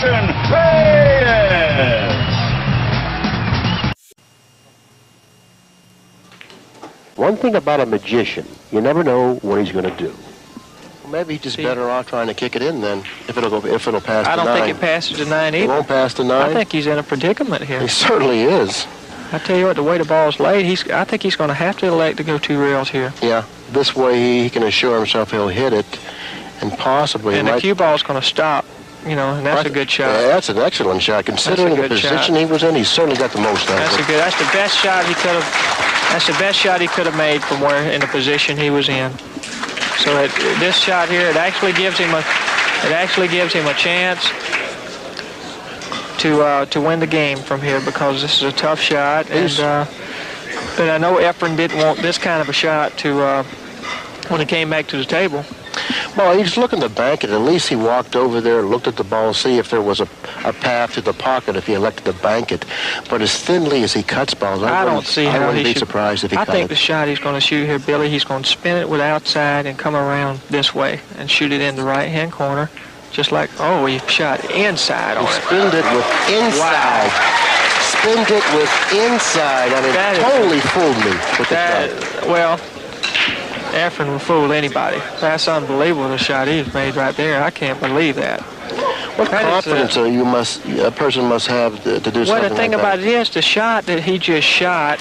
Efren Reyes. One thing about a magician, you never know what he's going to do. Maybe he's just better off trying to kick it in then, if it'll pass I to 9. don't think it passes to 9 either. It won't pass to 9? I think he's in a predicament here. He certainly is. I tell you what, the way the ball's laid, I think he's going to have to elect to go 2 rails here. Yeah, this way he can assure himself he'll hit it, and possibly... And the cue ball's going to stop, you know, and that's a good shot. Yeah, that's an excellent shot. Considering the position he was in, he certainly got the most out of it. That's the best shot he could have... That's the best shot he could have made from where in the position he was in. So this shot here, it actually gives him a chance to win the game from here, because this is a tough shot, and but I know Efren didn't want this kind of a shot to when he came back to the table. Well, he was looking to bank it. At least he walked over there, looked at the ball, see if there was a path to the pocket if he elected to bank it. But as thinly as he cuts balls, I wouldn't be surprised if he cut it. I think the shot he's going to shoot here, Billy, he's going to spin it with outside and come around this way and shoot it in the right-hand corner, just like, oh, he shot inside on it. He spinned it with inside. Wow. Spinned it with inside. I mean, that totally fooled me with the shot. Well, Efren will fool anybody. That's unbelievable, the shot he's made right there. I can't believe that. What confidence a person must have to do something like that? Well, the thing about it is, the shot that he just shot,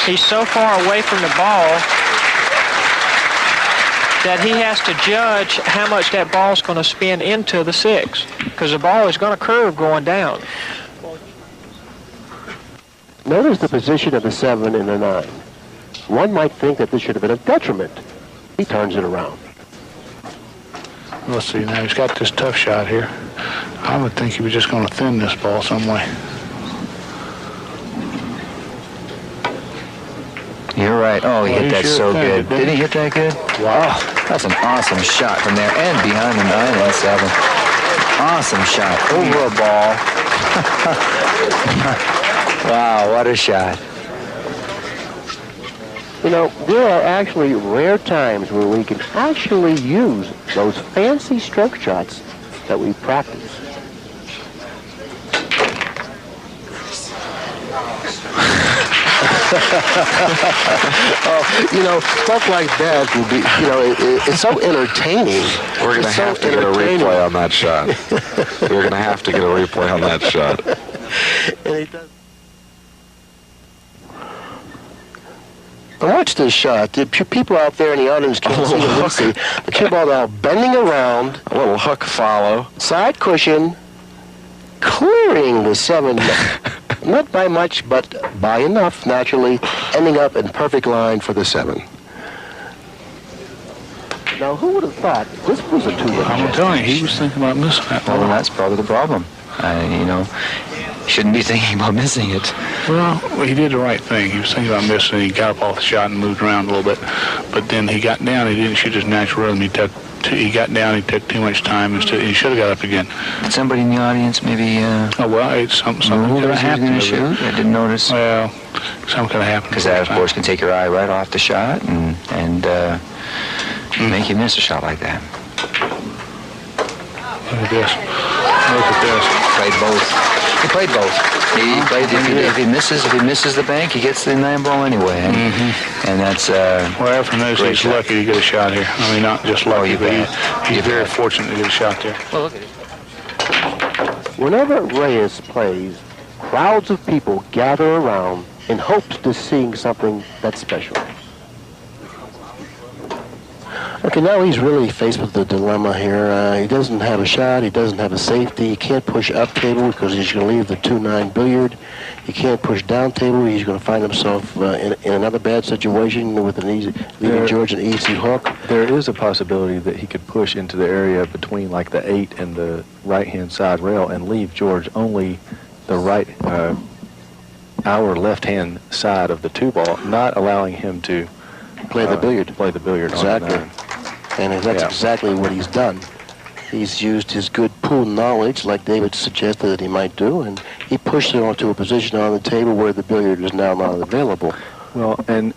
he's so far away from the ball that he has to judge how much that ball's going to spin into the 6, because the ball is going to curve going down. Notice the position of the 7 and the 9. One might think that this should have been a detriment. He turns it around. Let's see, now he's got this tough shot here. I would think he was just going to thin this ball some way. You're right. Oh, he hit that so good. Did he hit that good? Wow. That's an awesome shot from there, and behind the 9 and 7. Awesome shot. Over a ball. Wow, what a shot. You know, there are actually rare times where we can actually use those fancy stroke shots that we practice. Oh, you know, stuff like that will be, you know, it's so entertaining. We're going to have to get a replay on that shot. We're going to have to get a replay on that shot. And he does. Watch this shot. The people out there in the audience can't see it. Let's see. The cue ball now bending around. A little hook follow. Side cushion. Clearing the 7. Not by much, but by enough, naturally. Ending up in perfect line for the 7. Now, who would have thought this was a 2-rail? I'm telling you, he was thinking about missing that ball. Well, that's probably the problem. You know, shouldn't be thinking about missing it. Well, he did the right thing. He was thinking about missing. He got up off the shot and moved around a little bit. But then he got down. He didn't shoot his natural rhythm. He got down. He took too much time. He should have got up again. Did somebody in the audience maybe... oh, well, it's something could have happened. I didn't notice. Well, something could have happened. Because that, of course, can take your eye right off the shot and make you miss a shot like that. Look at this. Look at this. Played both. He played both. He played. If he misses the bank, he gets the 9 ball anyway. And that's. Well, Efren knows he's lucky to get a shot here. I mean, not just lucky, but he's very fortunate to get a shot there. Well, look at it. Whenever Reyes plays, crowds of people gather around in hopes to seeing something that's special. Okay, now he's really faced with the dilemma here. He doesn't have a shot. He doesn't have a safety. He can't push up table because he's going to leave the 2-9 billiard. He can't push down table. He's going to find himself in another bad situation with leaving George an easy hook. There is a possibility that he could push into the area between like the 8 and the right-hand side rail and leave George only the our left-hand side of the 2 ball, not allowing him to play the billiard. Exactly. And that's exactly what he's done. He's used his good pool knowledge, like David suggested that he might do, and he pushed it onto a position on the table where the billiard is now not available. Well, and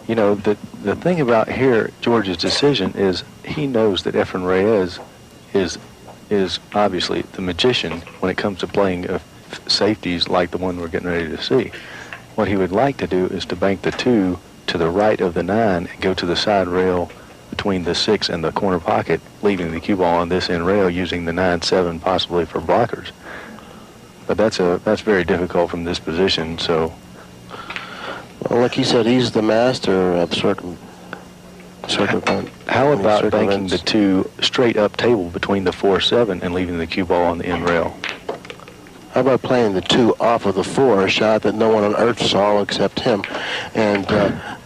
you know, the thing about here, George's decision is he knows that Efren Reyes is is obviously the magician when it comes to playing safeties like the one we're getting ready to see. What he would like to do is to bank the 2 to the right of the 9 and go to the side rail between the 6 and the corner pocket, leaving the cue ball on this end rail, using the 9-7 possibly for blockers. But that's very difficult from this position. So, well, like he said, he's the master of how about banking the 2 straight up table between the 4-7 and leaving the cue ball on the end rail? How about playing the 2 off of the 4, a shot that no one on earth saw except him, and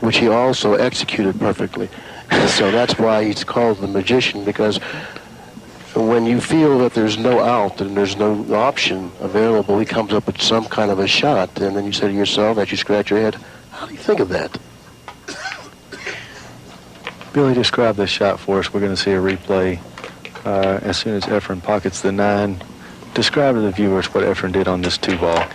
which he also executed perfectly. And so that's why he's called the magician, because when you feel that there's no out and there's no option available, he comes up with some kind of a shot, and then you say to yourself, as you scratch your head, how do you think of that? Billy, describe this shot for us. We're going to see a replay as soon as Efren pockets the 9. Describe to the viewers what Efren did on this 2 ball.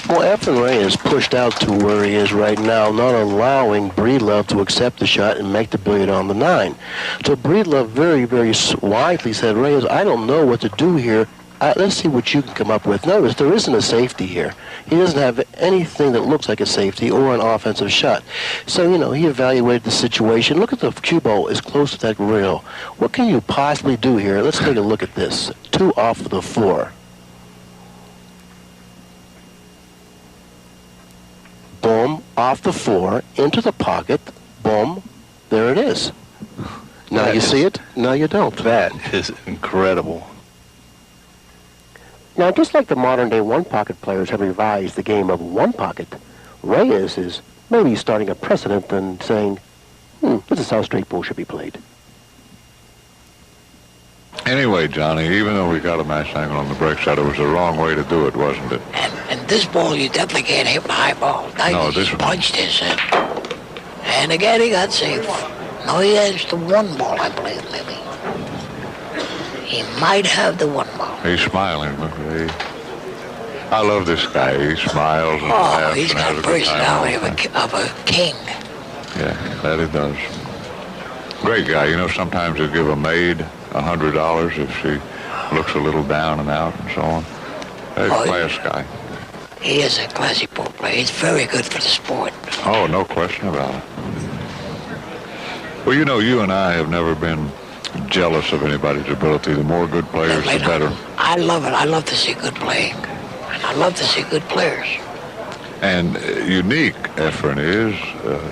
Well, Efren Reyes pushed out to where he is right now, not allowing Breedlove to accept the shot and make the billiard on the 9. So Breedlove very, very wisely said, Reyes, I don't know what to do here. Let's see what you can come up with. Notice there isn't a safety here. He doesn't have anything that looks like a safety or an offensive shot. So, he evaluated the situation. Look at the cue ball as close to that rail. What can you possibly do here? Let's take a look at this. 2 off of the 4. Boom, off the 4, into the pocket. Boom, there it is. Now you see it, now you don't. That is incredible. Now, just like the modern-day one-pocket players have revised the game of one-pocket, Reyes is maybe starting a precedent and saying, this is how straight pool should be played. Anyway, Johnny, even though we got a match angle on the break shot, it was the wrong way to do it, wasn't it? And this ball, you definitely can't hit the high ball. Now he just punched his in. And again, he got safe. No, he has the 1 ball, I believe, maybe. He might have the 1 ball. He's smiling. I love this guy. He smiles and laughs. He's got a personality of a king. Yeah, that he does. Great guy. Sometimes he'll give a maid $100 if she looks a little down and out and so on. He's a class guy. He is a classy pool player. He's very good for the sport. Oh, no question about it. Well, you and I have never been jealous of anybody's ability. The more good players, the better. I love it. I love to see good playing. And I love to see good players. And unique, Efren is.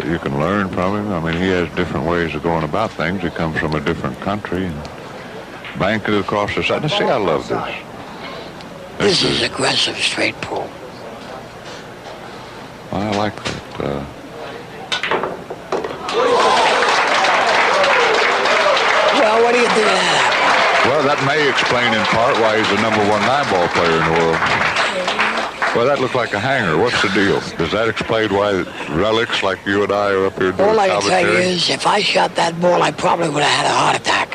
You can learn from him. I mean, he has different ways of going about things. He comes from a different country and banked it across the side. Now, see, I love this. This is aggressive straight pull. I like that. Well, what do you think of that? Well, that may explain in part why he's the #1 9-ball player in the world. Well, that looked like a hanger. What's the deal? Does that explain why relics like you and I are up here doing All I can tell you commentary? is, if I shot that ball, I probably would have had a heart attack.